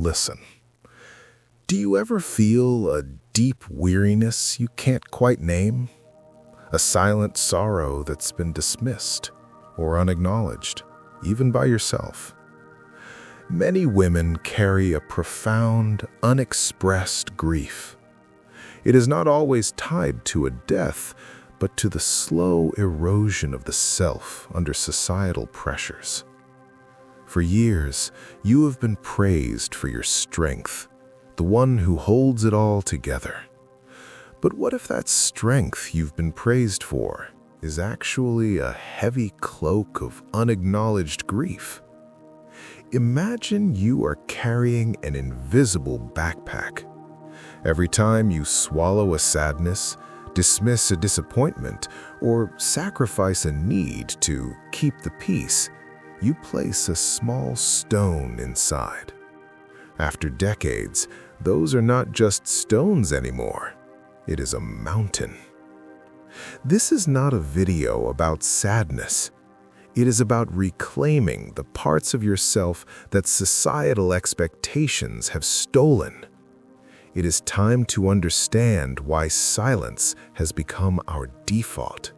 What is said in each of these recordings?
listen. Do you ever feel a deep weariness you can't quite name? A silent sorrow that's been dismissed or unacknowledged, even by yourself? Many women carry a profound, unexpressed grief. It is not always tied to a death, but to the slow erosion of the self under societal pressures. For years, you have been praised for your strength, the one who holds it all together. But what if that strength you've been praised for is actually a heavy cloak of unacknowledged grief? Imagine you are carrying an invisible backpack. Every time you swallow a sadness, dismiss a disappointment, or sacrifice a need to keep the peace, you place a small stone inside. After decades, those are not just stones anymore. It is a mountain. This is not a video about sadness. It is about reclaiming the parts of yourself that societal expectations have stolen. It is time to understand why silence has become our default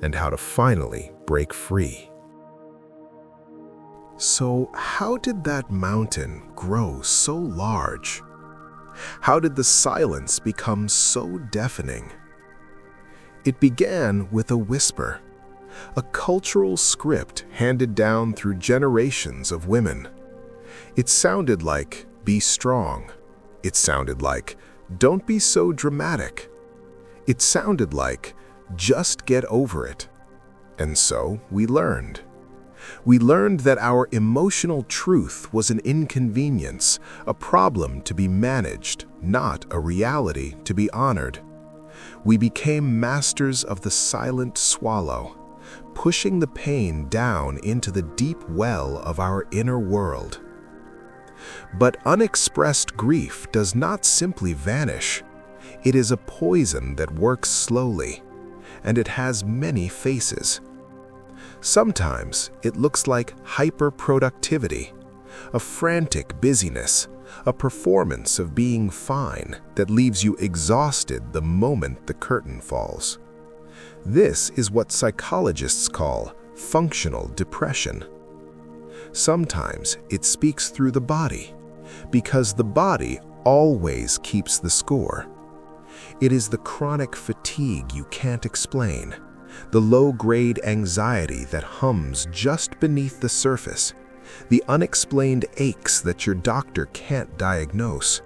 and how to finally break free. So, how did that mountain grow so large? How did the silence become so deafening? It began with a whisper, a cultural script handed down through generations of women. It sounded like, "Be strong." It sounded like, "Don't be so dramatic." It sounded like, "Just get over it." And so we learned. We learned that our emotional truth was an inconvenience, a problem to be managed, not a reality to be honored. We became masters of the silent swallow, pushing the pain down into the deep well of our inner world. But unexpressed grief does not simply vanish. It is a poison that works slowly, and it has many faces. Sometimes it looks like hyperproductivity, a frantic busyness, a performance of being fine that leaves you exhausted the moment the curtain falls. This is what psychologists call functional depression. Sometimes it speaks through the body, because the body always keeps the score. It is the chronic fatigue you can't explain, the low-grade anxiety that hums just beneath the surface, the unexplained aches that your doctor can't diagnose.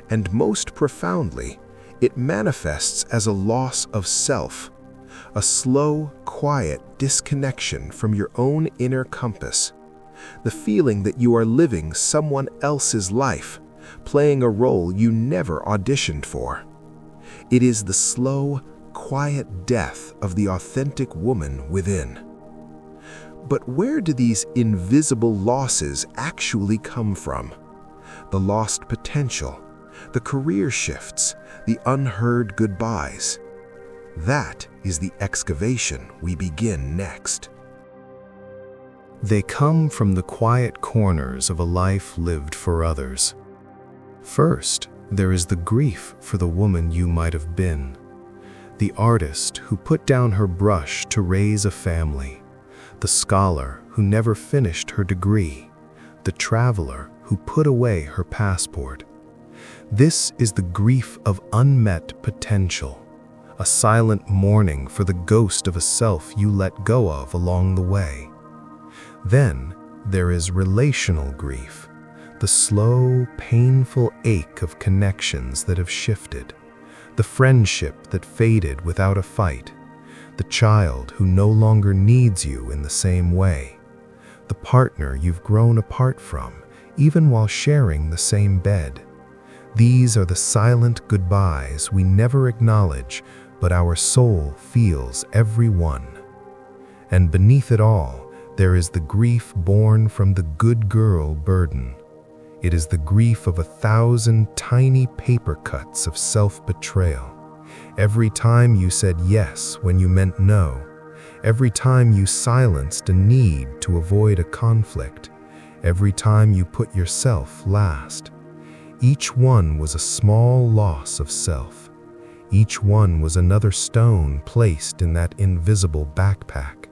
And most profoundly, it manifests as a loss of self, a slow, quiet disconnection from your own inner compass, the feeling that you are living someone else's life, playing a role you never auditioned for. It is the slow, quiet death of the authentic woman within. But where do these invisible losses actually come from? The lost potential, the career shifts, the unheard goodbyes. That is the excavation we begin next. They come from the quiet corners of a life lived for others. First, there is the grief for the woman you might have been. The artist who put down her brush to raise a family. The scholar who never finished her degree. The traveler who put away her passport. This is the grief of unmet potential, a silent mourning for the ghost of a self you let go of along the way. Then there is relational grief, the slow, painful ache of connections that have shifted, the friendship that faded without a fight, the child who no longer needs you in the same way, the partner you've grown apart from, even while sharing the same bed. These are the silent goodbyes we never acknowledge, but our soul feels every one. And beneath it all, there is the grief born from the good girl burden. It is the grief of 1,000 tiny paper cuts of self-betrayal. Every time you said yes when you meant no. Every time you silenced a need to avoid a conflict. every time you put yourself last. Each one was a small loss of self. Each one was another stone placed in that invisible backpack.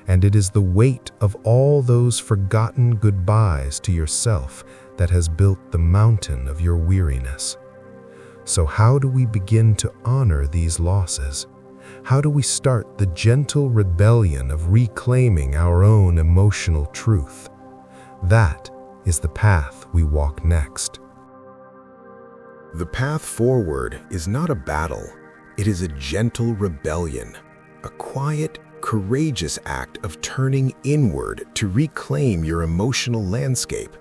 And it is the weight of all those forgotten goodbyes to yourself that has built the mountain of your weariness. So how do we begin to honor these losses? How do we start the gentle rebellion of reclaiming our own emotional truth? That is the path we walk next. The path forward is not a battle. It is a gentle rebellion, a quiet, courageous act of turning inward to reclaim your emotional landscape.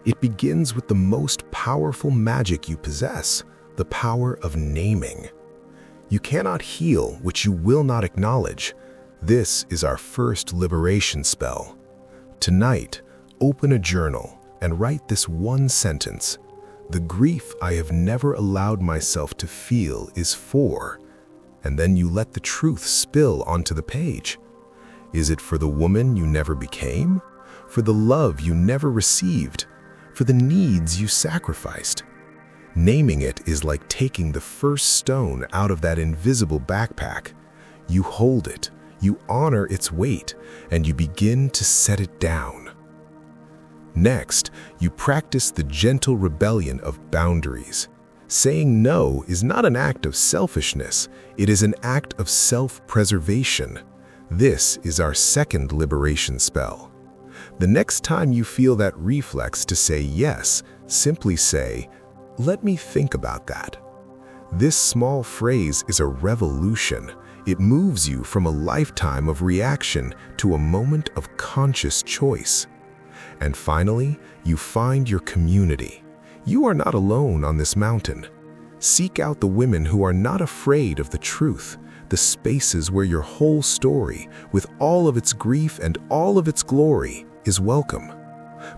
It begins with the most powerful magic you possess, the power of naming. You cannot heal what you will not acknowledge. This is our first liberation spell. Tonight, open a journal and write this one sentence. The grief I have never allowed myself to feel is for, and then you let the truth spill onto the page. Is it for the woman you never became? For the love you never received? For the needs you sacrificed? Naming it is like taking the first stone out of that invisible backpack. You hold it, you honor its weight, and you begin to set it down. Next, you practice the gentle rebellion of boundaries. Saying no is not an act of selfishness, it is an act of self-preservation. This is our second liberation spell. The next time you feel that reflex to say yes, simply say, "Let me think about that." This small phrase is a revolution. It moves you from a lifetime of reaction to a moment of conscious choice. And finally, you find your community. You are not alone on this mountain. Seek out the women who are not afraid of the truth, the spaces where your whole story, with all of its grief and all of its glory, is welcome.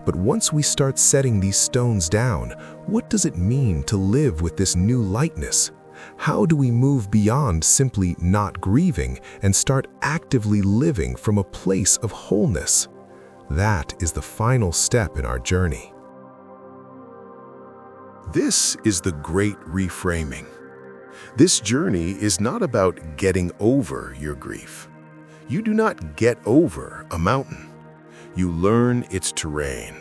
But once we start setting these stones down, what does it mean to live with this new lightness? How do we move beyond simply not grieving and start actively living from a place of wholeness? That is the final step in our journey. This is the great reframing. This journey is not about getting over your grief. You do not get over a mountain. You learn its terrain.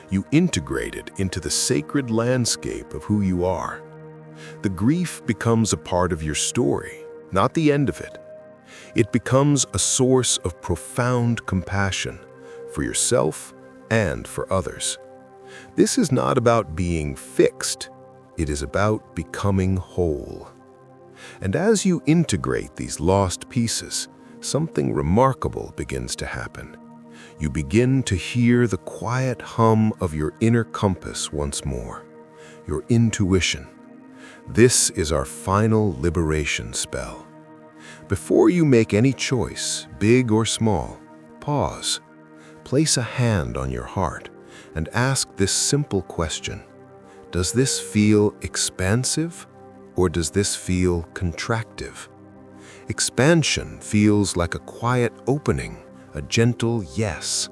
You integrate it into the sacred landscape of who you are. The grief becomes a part of your story, not the end of it. It becomes a source of profound compassion for yourself and for others. This is not about being fixed. It is about becoming whole. And as you integrate these lost pieces, something remarkable begins to happen. You begin to hear the quiet hum of your inner compass once more, your intuition. This is our final liberation spell. Before you make any choice, big or small, pause. Place a hand on your heart and ask this simple question. Does this feel expansive or does this feel contractive? Expansion feels like a quiet opening, a gentle yes.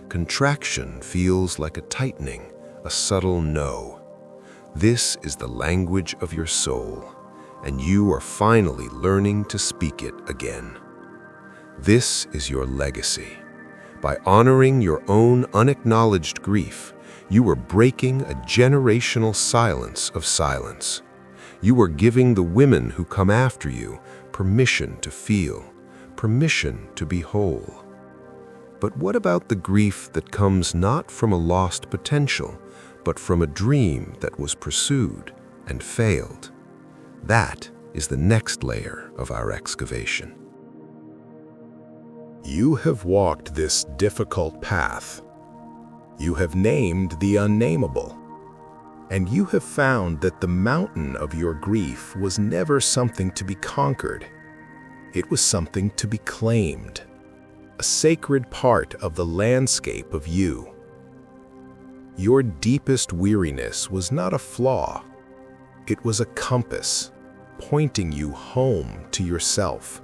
Contraction feels like a tightening, a subtle no. This is the language of your soul, and you are finally learning to speak it again. This is your legacy. By honoring your own unacknowledged grief, you are breaking a generational silence of silence. You are giving the women who come after you permission to feel, permission to be whole. But what about the grief that comes not from a lost potential, but from a dream that was pursued and failed? That is the next layer of our excavation. You have walked this difficult path. You have named the unnameable. And you have found that the mountain of your grief was never something to be conquered. It was something to be claimed, a sacred part of the landscape of you. Your deepest weariness was not a flaw. It was a compass, pointing you home to yourself.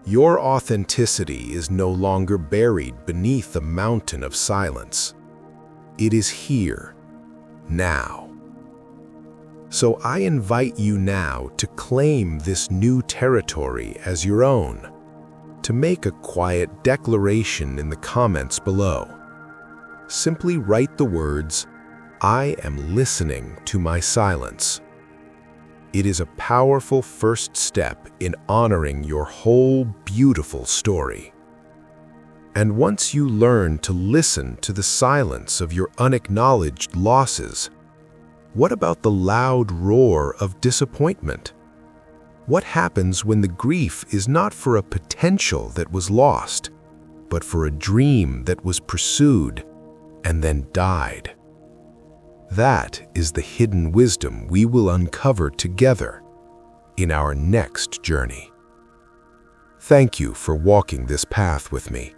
Your authenticity is no longer buried beneath a mountain of silence. It is here, now. So I invite you now to claim this new territory as your own, to make a quiet declaration in the comments below. Simply write the words, "I am listening to my silence." It is a powerful first step in honoring your whole beautiful story. And once you learn to listen to the silence of your unacknowledged losses, what about the loud roar of disappointment? What happens when the grief is not for a potential that was lost, but for a dream that was pursued and then died? That is the hidden wisdom we will uncover together in our next journey. Thank you for walking this path with me.